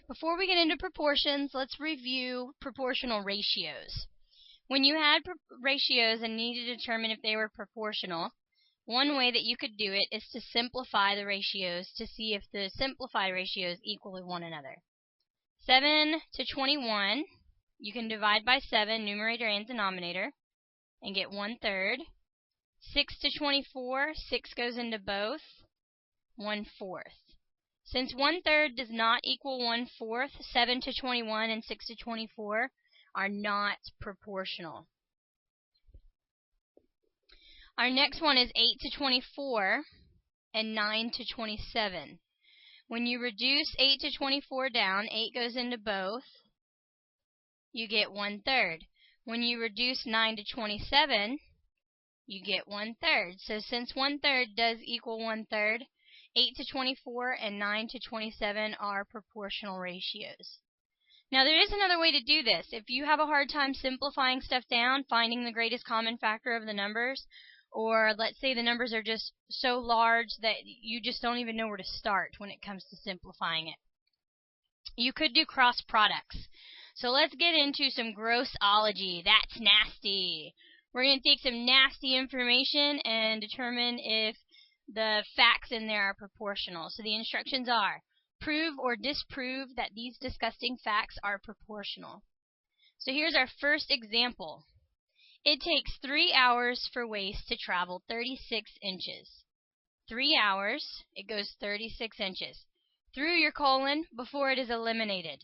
Before we get into proportions, let's review proportional ratios. When you had ratios and needed to determine if they were proportional, one way that you could do it is to simplify the ratios to see if the simplified ratios equal one another. 7 to 21, you can divide by 7, numerator and denominator, and get 1/3. 6 to 24, 6 goes into both, 1/4. Since 1/3 does not equal 1/4, 7 to 21 and 6 to 24 are not proportional. Our next one is 8 to 24 and 9 to 27. When you reduce 8 to 24 down, 8 goes into both, you get 1/3. When you reduce 9 to 27, you get 1/3. So since 1/3 does equal 1/3, 8 to 24 and 9 to 27 are proportional ratios. Now there is another way to do this. If you have a hard time simplifying stuff down, finding the greatest common factor of the numbers, or let's say the numbers are just so large that you just don't even know where to start when it comes to simplifying it, you could do cross products. So let's get into some grossology. That's nasty. We're going to take some nasty information and determine if the facts in there are proportional. So the instructions are: prove or disprove that these disgusting facts are proportional. So here's our first example. It takes 3 hours for waste to travel 36 inches. 3 hours, it goes 36 inches. Through your colon before it is eliminated.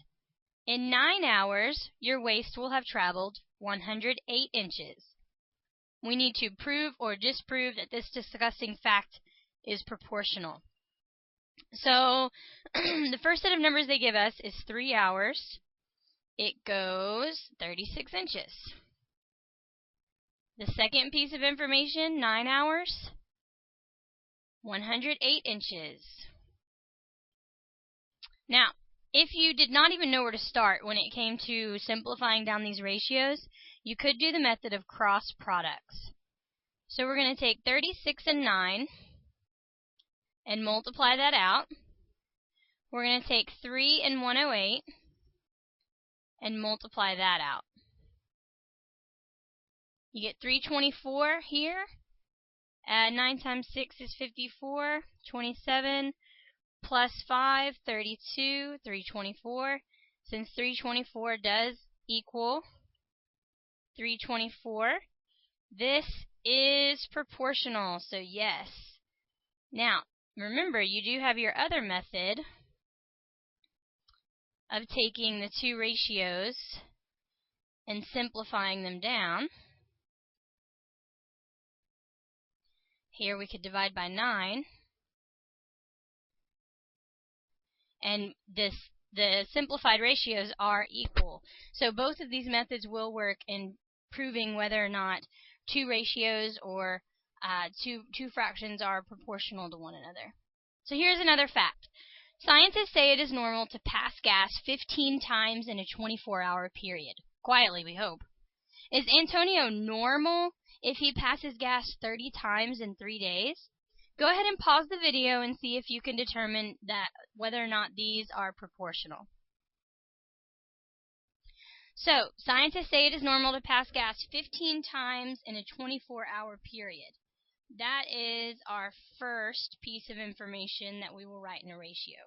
In 9 hours, your waste will have traveled 108 inches. We need to prove or disprove that this disgusting fact is proportional. So the first set of numbers they give us is 3 hours. It goes 36 inches. The second piece of information, 9 hours, 108 inches. Now, if you did not even know where to start when it came to simplifying down these ratios, you could do the method of cross products. So we're going to take 36 and 9 and multiply that out. We're going to take 3 and 108 and multiply that out. You get 324 here. 9 times 6 is 54. 27 plus 5, 32. 324. Since 324 does equal 324, this is proportional, so yes. Now, remember, you do have your other method of taking the two ratios and simplifying them down. Here we could divide by 9. And the simplified ratios are equal. So both of these methods will work in proving whether or not two ratios or two fractions are proportional to one another. So here's another fact. Scientists say it is normal to pass gas 15 times in a 24-hour period. Quietly, we hope. Is Antonio normal if he passes gas 30 times in 3 days? Go ahead and pause the video and see if you can determine that whether or not these are proportional. So, scientists say it is normal to pass gas 15 times in a 24-hour period. That is our first piece of information that we will write in a ratio.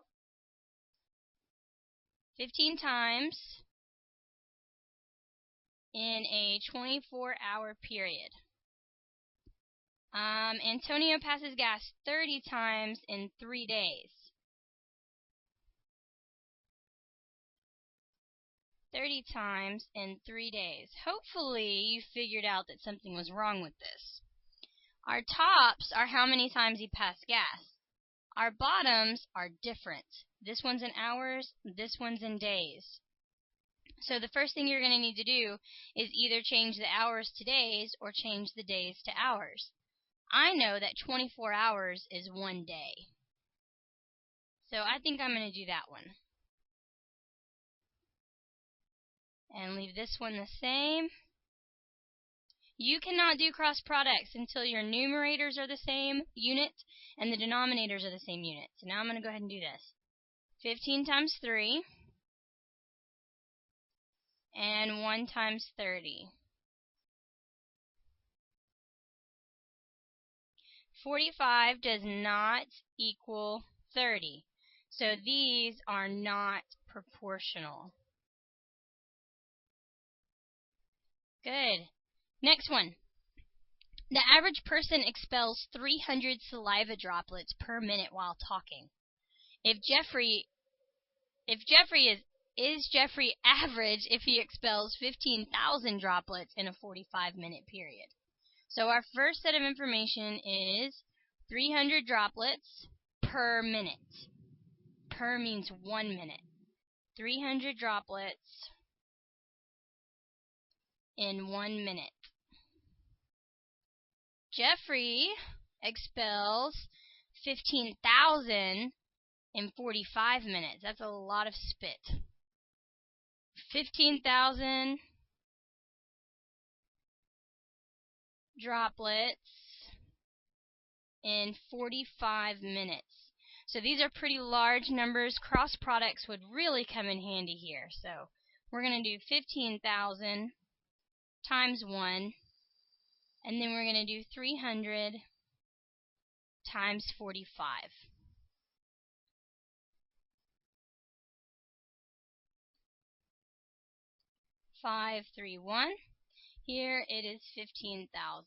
15 times in a 24-hour period. Antonio passes gas 30 times in 3 days. 30 times in 3 days. Hopefully you figured out that something was wrong with this. Our tops are how many times he passed gas. Our bottoms are different. This one's in hours, this one's in days. So the first thing you're going to need to do is either change the hours to days or change the days to hours. I know that 24 hours is 1 day. So I think I'm going to do that one. And leave this one the same. You cannot do cross products until your numerators are the same unit and the denominators are the same unit. So now I'm going to go ahead and do this. 15 times 3 and 1 times 30. 45 does not equal 30. So these are not proportional. Good. Next one. The average person expels 300 saliva droplets per minute while talking. Is Jeffrey average if he expels 15,000 droplets in a 45-minute period? So our first set of information is 300 droplets per minute. Per means 1 minute. 300 droplets in 1 minute. Jeffrey expels 15,000 in 45 minutes. That's a lot of spit. 15,000 droplets in 45 minutes. So these are pretty large numbers. Cross products would really come in handy here. So we're going to do 15,000 times 1, and then we're going to do 300 times 45. 531. Here it is 15,000.